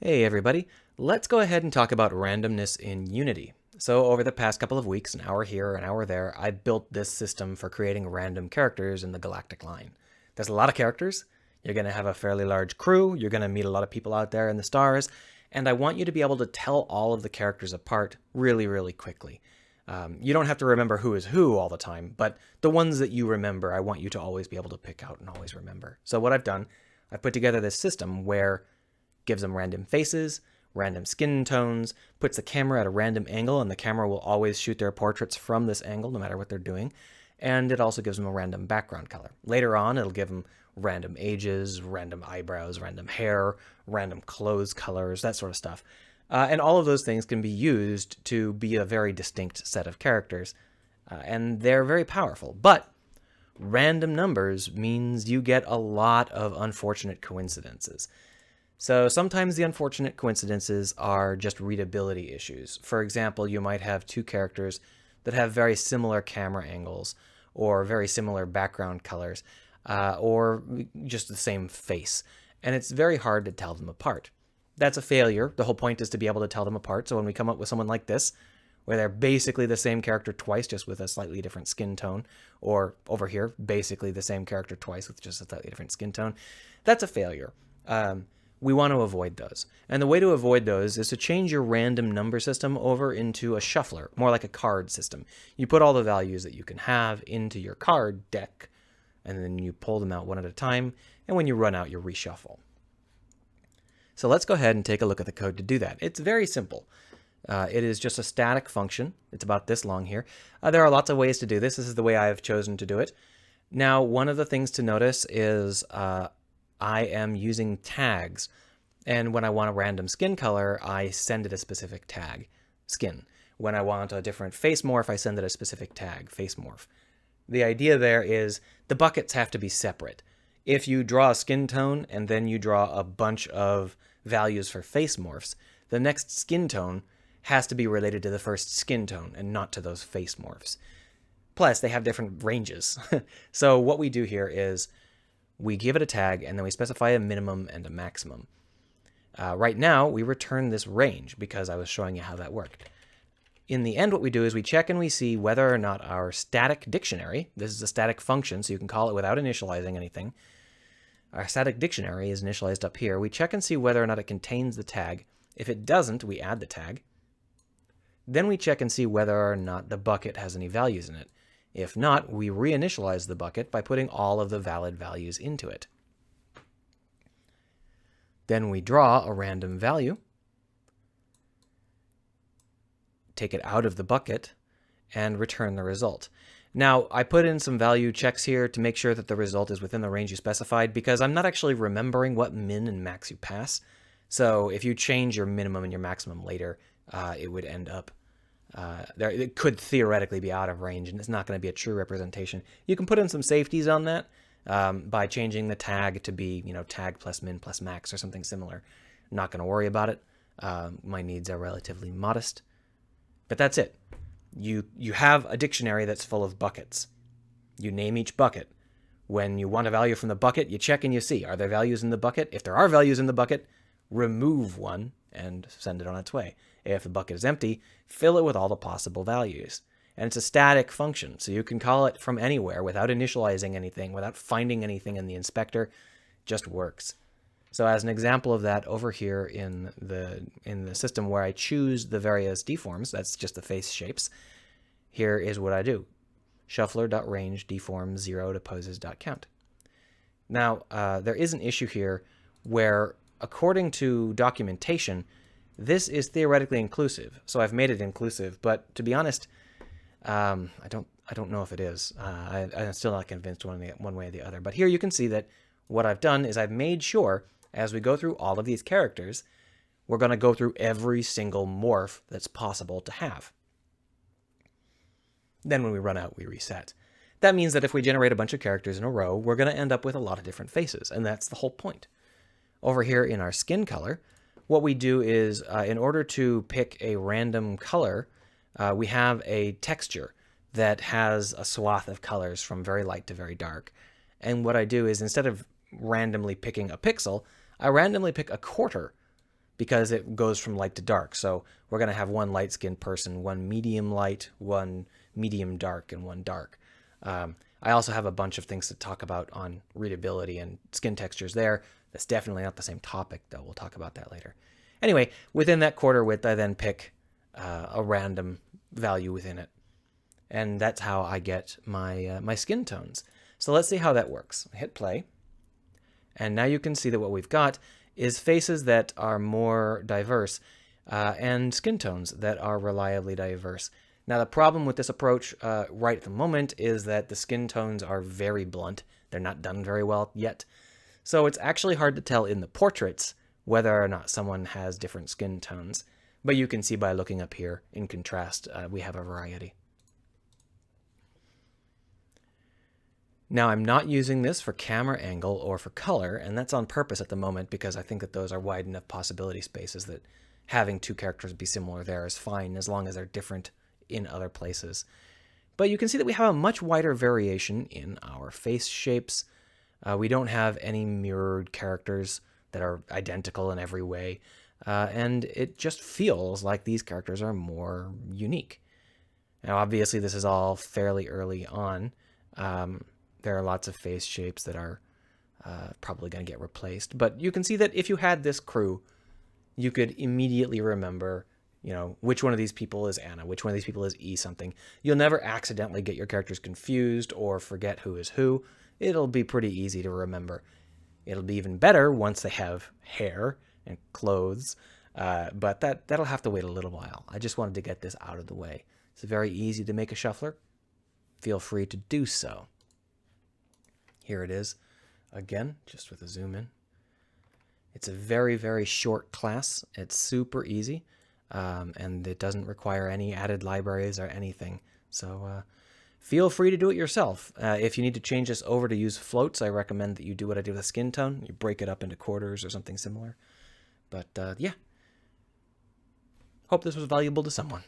Hey everybody, let's go ahead and talk about randomness in Unity. So over the past couple of weeks, an hour here, an hour there, I built this system for creating random characters in the galactic line. There's a lot of characters. You're going to have a fairly large crew. You're going to meet a lot of people out there in the stars. And I want you to be able to tell all of the characters apart really, really quickly. You don't have to remember who is who all the time, but the ones that you remember, I want you to always be able to pick out and always remember. So what I've done, I've put together this system where gives them random faces, random skin tones, puts the camera at a random angle, and the camera will always shoot their portraits from this angle no matter what they're doing. And it also gives them a random background color. Later on, it'll give them random ages, random eyebrows, random hair, random clothes colors, that sort of stuff. And all of those things can be used to be a very distinct set of characters. And they're very powerful. But random numbers means you get a lot of unfortunate coincidences. So sometimes the unfortunate coincidences are just readability issues. For example, you might have two characters that have very similar camera angles or very similar background colors or just the same face. And it's very hard to tell them apart. That's a failure. The whole point is to be able to tell them apart. So when we come up with someone like this, where they're basically the same character twice, just with a slightly different skin tone, or over here, basically the same character twice with just a slightly different skin tone, that's a failure. We want to avoid those. And the way to avoid those is to change your random number system over into a shuffler, more like a card system. You put all the values that you can have into your card deck, and then you pull them out one at a time, and when you run out, you reshuffle. So let's go ahead and take a look at the code to do that. It's very simple. It is just a static function. It's about this long here. There are lots of ways to do this. This is the way I have chosen to do it. Now, one of the things to notice is I am using tags, and when I want a random skin color, I send it a specific tag, skin. When I want a different face morph, I send it a specific tag, face morph. The idea there is the buckets have to be separate. If you draw a skin tone and then you draw a bunch of values for face morphs, the next skin tone has to be related to the first skin tone and not to those face morphs. Plus, they have different ranges. So what we do here is we give it a tag, and then we specify a minimum and a maximum. Right now, we return this range because I was showing you how that worked. In the end, what we do is we check and we see whether or not our static dictionary, this is a static function, so you can call it without initializing anything. Our static dictionary is initialized up here. We check and see whether or not it contains the tag. If it doesn't, we add the tag. Then we check and see whether or not the bucket has any values in it. If not, we reinitialize the bucket by putting all of the valid values into it. Then we draw a random value, take it out of the bucket, and return the result. Now, I put in some value checks here to make sure that the result is within the range you specified, because I'm not actually remembering what min and max you pass. So if you change your minimum and your maximum later, it would end up it could theoretically be out of range, and it's not going to be a true representation. You can put in some safeties on that by changing the tag to be, tag plus min plus max or something similar. I'm not going to worry about it. My needs are relatively modest. But that's it. You have a dictionary that's full of buckets. You name each bucket. When you want a value from the bucket, you check and you see, are there values in the bucket? If there are values in the bucket, remove one and send it on its way. If the bucket is empty, fill it with all the possible values. And it's a static function, so you can call it from anywhere without initializing anything, without finding anything in the inspector. It just works. So as an example of that, over here in the system where I choose the various deforms, that's just the face shapes, here is what I do. Shuffler.range deform 0 to poses.count. Now, there is an issue here where, according to documentation, this is theoretically inclusive, so I've made it inclusive. But to be honest, I don't know if it is. I'm still not convinced one way or the other. But here you can see that what I've done is I've made sure, as we go through all of these characters, we're going to go through every single morph that's possible to have. Then when we run out, we reset. That means that if we generate a bunch of characters in a row, we're going to end up with a lot of different faces, and that's the whole point. Over here in our skin color, what we do is, in order to pick a random color, we have a texture that has a swath of colors from very light to very dark. And what I do is, instead of randomly picking a pixel, I randomly pick a quarter because it goes from light to dark. So we're going to have one light-skinned person, one medium light, one medium dark, and one dark. I also have a bunch of things to talk about on readability and skin textures there. That's definitely not the same topic, though. We'll talk about that later. Anyway, within that quarter width, I then pick a random value within it. And that's how I get my skin tones. So let's see how that works. I hit play. And now you can see that what we've got is faces that are more diverse and skin tones that are reliably diverse. Now, the problem with this approach right at the moment is that the skin tones are very blunt. They're not done very well yet. So it's actually hard to tell in the portraits whether or not someone has different skin tones. But you can see by looking up here, in contrast, we have a variety. Now, I'm not using this for camera angle or for color, and that's on purpose at the moment because I think that those are wide enough possibility spaces that having two characters be similar there is fine as long as they're different in other places. But you can see that we have a much wider variation in our face shapes. We don't have any mirrored characters that are identical in every way, and it just feels like these characters are more unique. Now, obviously, this is all fairly early on. There are lots of face shapes that are probably going to get replaced, but you can see that if you had this crew, you could immediately remember, you know, which one of these people is Anna, which one of these people is E something. You'll never accidentally get your characters confused or forget who is who. It'll be pretty easy to remember. It'll be even better once they have hair and clothes, but that'll have to wait a little while. I just wanted to get this out of the way. It's very easy to make a shuffler. Feel free to do so. Here it is, again, just with a zoom in. It's a very, very short class. It's super easy, and it doesn't require any added libraries or anything. So feel free to do it yourself. If you need to change this over to use floats, I recommend that you do what I did with skin tone. You break it up into quarters or something similar. But yeah, hope this was valuable to someone.